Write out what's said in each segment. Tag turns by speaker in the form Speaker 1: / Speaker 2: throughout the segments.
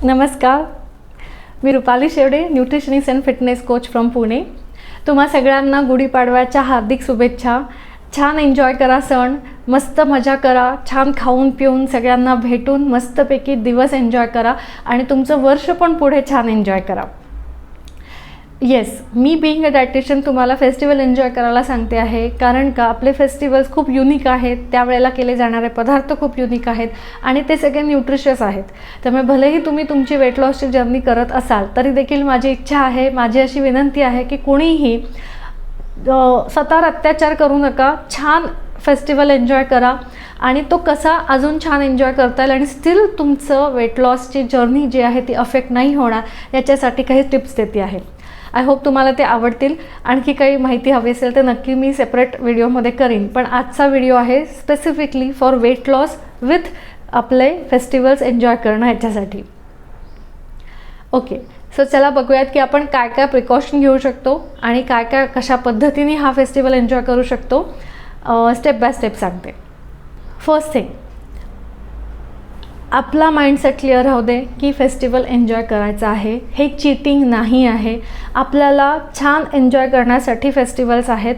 Speaker 1: नमस्कार, मी Rupali Shevade, nutritionist and fitness coach from Pune. तुम्हा सगळ्यांना गुढीपाडव्याच्या हार्दिक शुभेच्छा. छान एन्जॉय करा सण, मस्त मजा करा, छान खाऊन पिऊन सगळ्यांना भेटून मस्तपैकी दिवस एन्जॉय करा आणि तुमचं वर्ष पण पुढे छान एन्जॉय करा. Yes, me being a dietitian तुम्हाला फेस्टिवल एन्जॉय करायला सांगते आहे, कारण का आपले फेस्टिवल्स खूप युनिक आहेत, त्यावेळेला केले जाणारे पदार्थ खूप युनिक आहेत आणि ते सगळे न्यूट्रिशियस आहेत. त्यामुळे भलेही तुम्ही तुमची वेट लॉसची जर्नी करत असाल तरी देखील माझी इच्छा आहे, माझी अशी विनंती आहे की कोणीही स्वतःवर अत्याचार करू नका. छान फेस्टिवल एन्जॉय करा आणि तो कसा अजून छान एन्जॉय करता येईल आणि स्टील तुमचं वेट लॉसची जर्नी जी आहे ती अफेक्ट नाही होणार याच्यासाठी काही टिप्स देते आहे. आय होप तुम्हाला ते आवडतील. आणखी काही माहिती हवी असेल तर नक्की मी सेपरेट व्हिडिओमध्ये करीन, पण आजचा व्हिडिओ आहे specifically for weight loss with आपले फेस्टिवल्स एन्जॉय करणं ह्याच्यासाठी. ओके, सो चला बघूयात की आपण काय काय प्रिकॉशन घेऊ शकतो आणि काय काय कशा पद्धतीने हा फेस्टिवल एन्जॉय करू शकतो. स्टेप बाय स्टेप सांगते. फर्स्ट थिंग, आपला माइंडसेट क्लिअर राहू दे की फेस्टिवल एन्जॉय करायचं आहे, हे चीटिंग नाही आहे. आपल्याला छान एन्जॉय करण्यासाठी फेस्टिवल्स आहेत.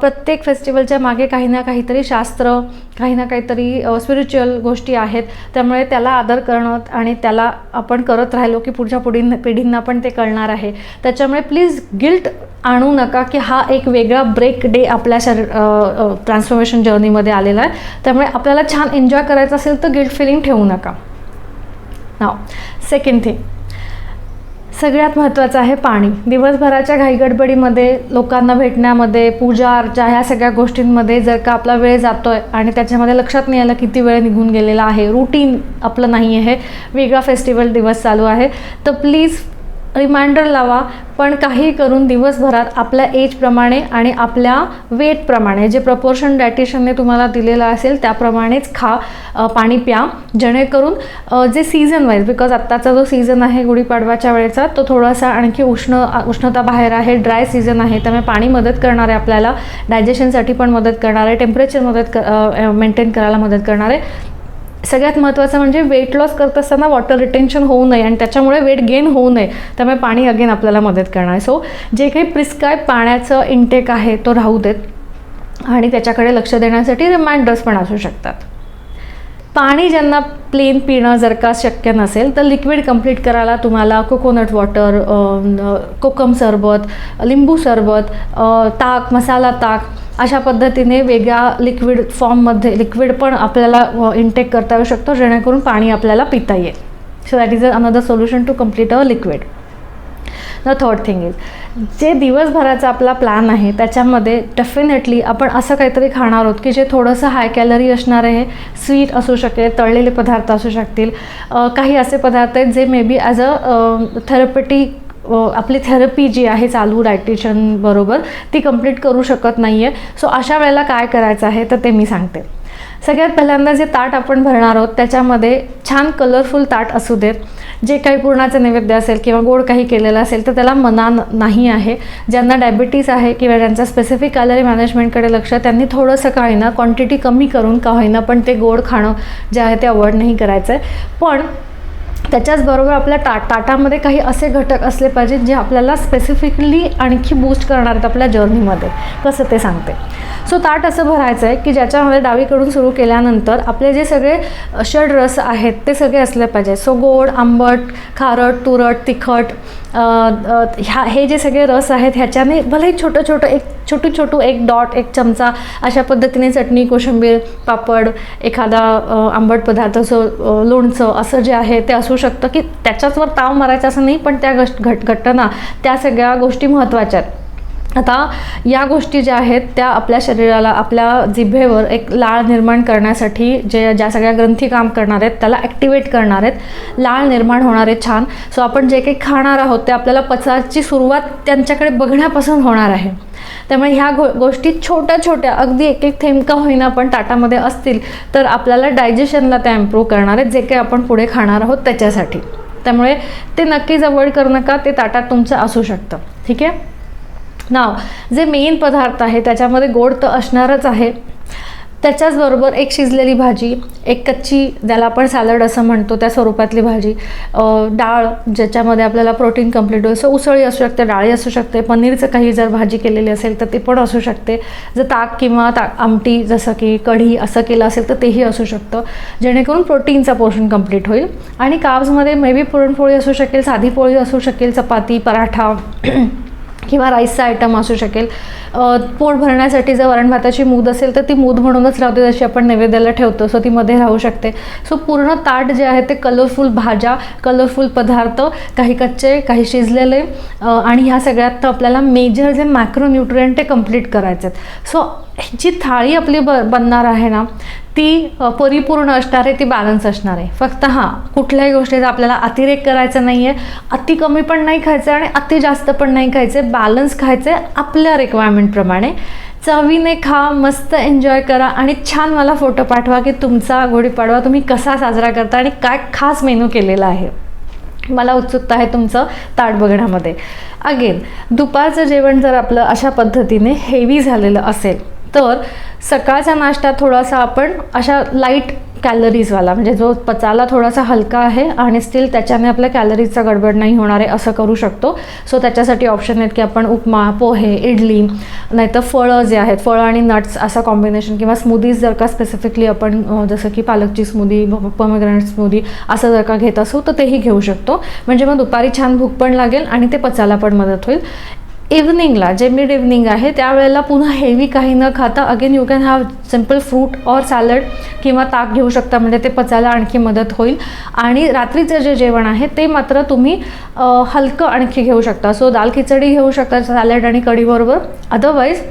Speaker 1: प्रत्येक फेस्टिवलच्या मागे काही ना काहीतरी शास्त्र, काही ना काहीतरी स्पिरिच्युअल गोष्टी आहेत. त्यामुळे त्याला आदर करणं आणि त्याला आपण करत राहिलो की पुढच्या पिढींना पण ते कळणार आहे. त्याच्यामुळे प्लीज गिल्ट आणू नका की हा एक वेगळा ब्रेक डे आपल्या ट्रान्सफॉर्मेशन जर्नीमध्ये आलेला आहे. त्यामुळे आपल्याला छान एन्जॉय करायचं असेल तर गिल्ट फिलिंग ठेवू नका. नाव सेकंड थिंग, सगळ्यात महत्त्वाचं आहे पाणी. दिवसभराच्या घाईगडबडीमध्ये, लोकांना भेटण्यामध्ये, पूजा अर्चा ह्या सगळ्या गोष्टींमध्ये जर का आपला वेळ जातो आहे आणि त्याच्यामध्ये लक्षात नाही आलं किती वेळ निघून गेलेला आहे, रूटीन आपलं नाही आहे, वेगळा फेस्टिवल दिवस चालू आहे, तर प्लीज रिमाइंडर लावा. पण काही करून दिवसभरात आपल्या एजप्रमाणे आणि आपल्या वेटप्रमाणे जे प्रपोर्शन डायटिशियनने तुम्हाला दिलेलं असेल त्याप्रमाणेच पाणी प्या, जेणेकरून जे सीझन वाईज, बिकॉज आत्ताचा जो सीझन आहे गुढीपाडवाच्या वेळेचा तो थोडासा आणखी उष्णता बाहेर आहे, ड्राय सीझन आहे. त्यामुळे पाणी मदत करणार आहे, आपल्याला डायजेशनसाठी पण मदत करणार आहे, टेम्परेचर मेंटेन करायला मदत करणार आहे. सगळ्यात महत्त्वाचं म्हणजे वेट लॉस करत असताना वॉटर रिटेन्शन होऊ नये आणि त्याच्यामुळे वेट गेन होऊ नये. त्यामुळे पाणी अगेन आपल्याला मदत करणार आहे. सो जे काही प्रिस्क्राईब पाण्याचं इंटेक आहे तो राहू देत आणि त्याच्याकडे लक्ष देण्यासाठी रिमाइंडर्स पण असू शकतात. पाणी ज्यांना प्लेन पिणं जर का शक्य नसेल तर लिक्विड कंप्लीट करायला तुम्हाला कोकोनट वॉटर, कोकम सरबत, लिंबू सरबत, ताक, मसाला ताक अशा पद्धतीने वेगळ्या लिक्विड फॉर्ममध्ये लिक्विड पण आपल्याला इंटेक करता येऊ शकतो, जेणेकरून पाणी आपल्याला पिता येईल. So that is another solution to complete our liquid. The third thing is, जे दिवसभराचा आपला प्लॅन आहे त्याच्यामध्ये डेफिनेटली आपण असं काहीतरी खाणार आहोत की जे थोडंसं हाय कॅलरी असणार आहे. स्वीट असू शकेल, तळलेले पदार्थ असू शकतील, काही असे पदार्थ आहेत जे मे बी ॲज अ थेरपेटिक आपली थेरपी जी आहे चालू डायटिशियन बरोबर ती कंप्लीट करू शकत नाही आहे. सो अशा वेळेला काय करायचं आहे तर ते मी सांगते. सगळ्यात पहिल्यांदा जे ताट आपण भरणार आहोत त्याच्यामध्ये छान कलरफुल ताट असू देत. जे काही पुरणाचं नैवेद्य असेल किंवा गोड काही केलेलं असेल तर त्याला मना नाही आहे. ज्यांना डायबिटीस आहे किंवा ज्यांचा स्पेसिफिक कॅलरी मॅनेजमेंटकडे लक्ष, त्यांनी थोडंसं का होईना क्वांटिटी कमी करून का होईना पण ते गोड खाणं जे आहे ते अवॉइड नाही करायचं आहे. पण त्याच्याचबरोबर आपल्या ताटामध्ये काही असे घटक असले पाहिजेत जे आपल्याला स्पेसिफिकली आणखी बूस्ट करणार आहेत आपल्या जर्नीमध्ये. कसं ते सांगते. सो ताट असं भरायचं आहे की ज्याच्यामध्ये डावीकडून सुरू केल्यानंतर आपले जे सगळे षड रस आहेत ते सगळे असले पाहिजे. सो गोड, आंबट, खारट, तुरट, तिखट हे जे सगळे रस आहेत ह्याच्याने भलेही छोटू एक डॉट, एक चमचा अशा पद्धतीने चटणी, कोशिंबीर, पापड, एखादा आंबट पदार्थ, लोणचं असं जे आहे ते असू शकतं की त्याच्याचवर ताव मारायचा असं नाही, पण त्या घटना त्या सगळ्या गोष्टी महत्त्वाच्या आहेत. आता या गोष्टी ज्या आहेत त्या आपल्या शरीराला, आपल्या जिभेवर एक लाळ निर्माण करण्यासाठी ज्या सगळ्या ग्रंथी काम करणार आहेत त्याला ॲक्टिवेट करणार आहेत, लाळ निर्माण होणार आहे छान. सो आपण जे काही खाणार आहोत ते आपल्याला पचायची सुरुवात त्यांच्याकडे बघण्यापासून होणार आहे. त्यामुळे ह्या गोष्टी छोट्या छोट्या अगदी एक थेंब का होईना पण ताटामध्ये असतील तर आपल्याला डायजेशनला त्या इम्प्रूव्ह करणार आहेत जे काही आपण पुढे खाणार आहोत त्याच्यासाठी. त्यामुळे ते नक्कीच अवॉइड करू नका, ते ताटात तुमचं असू शकतं. ठीक आहे. नाव जे मेन पदार्थ आहे त्याच्यामध्ये गोड तर असणारच आहे, त्याच्याचबरोबर एक शिजलेली भाजी, एक कच्ची ज्याला आपण सॅलड असं म्हणतो त्या स्वरूपातली भाजी, डाळ ज्याच्यामध्ये आपल्याला प्रोटीन कंप्लीट होईल. सो उसळी असू शकते, डाळी असू शकते, पनीरचं काही जर भाजी केलेली असेल तर ते पण असू शकते. जर ताक किंवा आमटी जसं की कढी असं केलं असेल तर तेही असू शकतं, जेणेकरून प्रोटीनचा पोर्शन कंप्लीट होईल. आणि कार्ब्समध्ये मे बी पुरणपोळी असू शकेल, साधी पोळी असू शकेल, चपाती, पराठा किंवा राईसचा आयटम असू शकेल. पोट भरण्यासाठी जर वरण भाताची मूद असेल तर ती मूद म्हणूनच राहते, जशी आपण नैवेद्याला ठेवतो, सो ती मध्ये राहू शकते. सो पूर्ण ताट जे आहे ते कलरफुल भाज्या, कलरफुल पदार्थ, काही कच्चे, काही शिजलेले, आणि ह्या सगळ्यात आपल्याला मेजर जे मॅक्रोन्यूट्रिएंट ते कंप्लीट करायचे आहेत. सो जी थाळी आपली बनणार आहे ना ती परिपूर्ण असणार आहे, ती बॅलन्स असणार आहे. फक्त कुठल्याही गोष्टीचा आपल्याला अतिरेक करायचा नाही आहे, अति कमी पण नाही खायचं आणि अति जास्त पण नाही खायचं, बॅलन्स खायचं आहे आपल्या रिक्वायरमेंटप्रमाणे. चवीने खा, मस्त एन्जॉय करा आणि छान मला फोटो पाठवा की तुमचा गुढीपाडवा तुम्ही कसा साजरा करता आणि काय खास मेनू केलेला आहे. मला उत्सुकता आहे तुमचं ताट बघण्यामध्ये. अगेन दुपारचं जेवण जर आपलं अशा पद्धतीने हेवी झालेलं असेल तर सकाळचा नाश्ता थोडासा आपण अशा लाईट कॅलरीजवाला, म्हणजे जो पचायला थोडासा हलका आहे आणि स्टील त्याच्याने आपल्या कॅलरीजचा गडबड नाही होणार आहे असं करू शकतो. सो त्याच्यासाठी ऑप्शन आहेत की आपण उपमा, पोहे, इडली, नाहीतर फळं जे आहेत, फळं आणि नट्स असं कॉम्बिनेशन, किंवा स्मूदीज जर का स्पेसिफिकली आपण जसं की पालकची स्मूदी, पोमेग्रेनेट स्मूदी असं जर का घेत असू तर तेही घेऊ शकतो. म्हणजे मग दुपारी छान भूक पण लागेल आणि ते पचायला पण मदत होईल. इव्हनिंगला जे मिड इव्हनिंग आहे त्यावेळेला पुन्हा हेवी काही न खाता again you can have simple fruit or salad किंवा ताक घेऊ शकता, म्हणजे ते पचायला आणखी मदत होईल. आणि रात्रीचं जे जेवण आहे ते मात्र तुम्ही हलकं आणखी घेऊ शकता. सो दाल खिचडी घेऊ शकता सॅलड आणि कढीबरोबर. अदरवाईज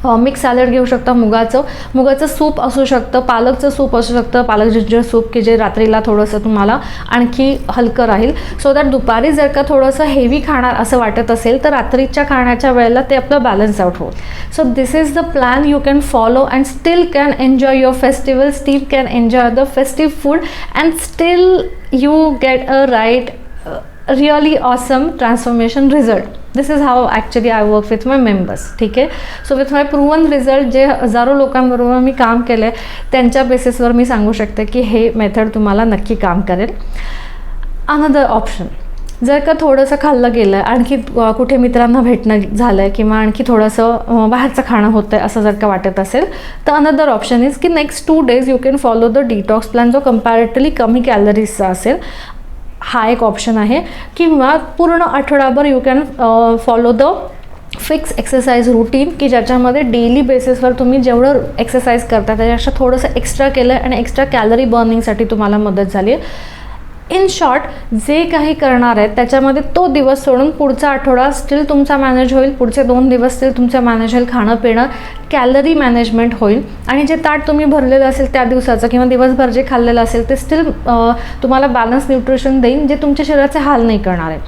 Speaker 1: मिक्स सॅलड घेऊ शकता, मुगाचं सूप असू शकतं, पालकचं सूप असू शकतं, पालक जिंजर सूप, की जे रात्रीला थोडंसं तुम्हाला आणखी हलकं राहील. सो दॅट दुपारी जर का थोडंसं हेवी खाणार असं वाटत असेल तर रात्रीच्या खाण्याच्या वेळेला ते आपलं बॅलन्स आउट होईल. So this is the plan you can follow and still can enjoy your festival, still can enjoy the festive food and still you get a right really awesome transformation result. This is how actually I work with my members. ठीक आहे. So with my proven result, जे हजारो लोकांबरोबर मी काम केलं आहे त्यांच्या बेसिसवर मी सांगू शकते की हे मेथड तुम्हाला नक्की काम करेल. अनदर ऑप्शन, जर का थोडंसं खाल्लं गेलं आहे, आणखी कुठे मित्रांना भेटणं झालं आहे किंवा आणखी थोडंसं बाहेरचं खाणं होतं आहे असं जर का वाटत असेल तर अनदर ऑप्शन इज की next 2 days you can follow the detox plan, जो कम्पॅरेटिव्हली कमी कॅलरीजचा असेल. हा एक ऑप्शन आहे. किंवा पूर्ण आठवडाभर you can follow the fix exercise routine, की ज्याच्यामध्ये डेली बेसिसवर तुम्ही जेवढं एक्सरसाइज करता त्याच्यापेक्षा थोडंसं एक्स्ट्रा केलं आहे आणि एक्स्ट्रा कॅलरी बर्निंगसाठी तुम्हाला मदत झाली आहे. इन शॉर्ट, जे काही करणार आहेत त्याच्यामध्ये तो दिवस सोडून पुढचा आठवडा स्टील तुमचा मॅनेज होईल, पुढचे 2 दिवस स्टील तुमचं मॅनेज होईल, खाणं पिणं, कॅलरी मॅनेजमेंट होईल. आणि जे ताट तुम्ही भरलेलं असेल त्या दिवसाचं किंवा दिवसभर जे खाल्लेलं असेल ते स्टील तुम्हाला बॅलन्स न्यूट्रिशन देईन, जे तुमच्या शरीराचे हाल नाही करणार आहे.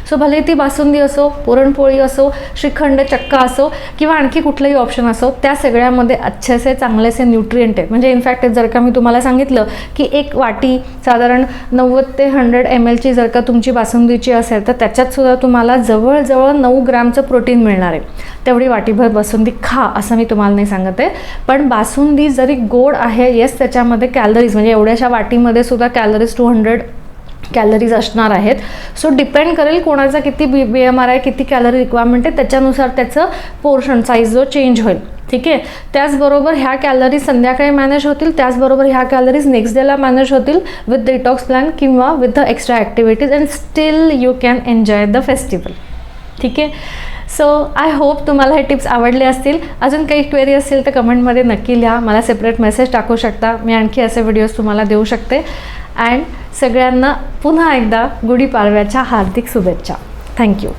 Speaker 1: सो भले ती बासुंदी असो, पुरणपोळी असो, श्रीखंड, चक्का असो किंवा आणखी कुठलंही ऑप्शन असो, त्या सगळ्यामध्ये अच्छेसे चांगलेसे न्यूट्रिएंट आहेत. म्हणजे इनफॅक्ट जर का मी तुम्हाला सांगितलं की एक वाटी साधारण 90 ते 100 ml जर का तुमची बासुंदीची असेल तर त्याच्यातसुद्धा तुम्हाला जवळजवळ 9 ग्रॅमचं प्रोटीन मिळणार आहे. तेवढी वाटीभर बासुंदी खा असं मी तुम्हाला नाही सांगत आहे, पण बासुंदी जरी गोड आहे, येस त्याच्यामध्ये कॅलरीज, म्हणजे एवढ्याशा वाटीमध्ये सुद्धा कॅलरीज 200 कॅलरीज असणार आहेत. सो डिपेंड करेल कोणाचा किती BMR आहे, किती कॅलरी रिक्वायरमेंट आहे, त्याच्यानुसार त्याचं पोर्शन साईज जो चेंज होईल. ठीक आहे. त्याचबरोबर ह्या कॅलरीज संध्याकाळी मॅनेज होतील, त्याचबरोबर ह्या कॅलरीज नेक्स्ट डेला मॅनेज होतील विथ डिटॉक्स प्लॅन किंवा with the extra activities, and still you can enjoy the festival. ठीक आहे. सो आय होप तुम्हाला हे टिप्स आवडले असतील. अजून काही क्वेरी असतील तर कमेंटमध्ये नक्की लिहा, मला सेपरेट मेसेज टाकू शकता, मी आणखी असे व्हिडिओज तुम्हाला देऊ शकते. अँड सगळ्यांना पुन्हा एकदा गुढीपाडव्याच्या हार्दिक शुभेच्छा. थँक्यू.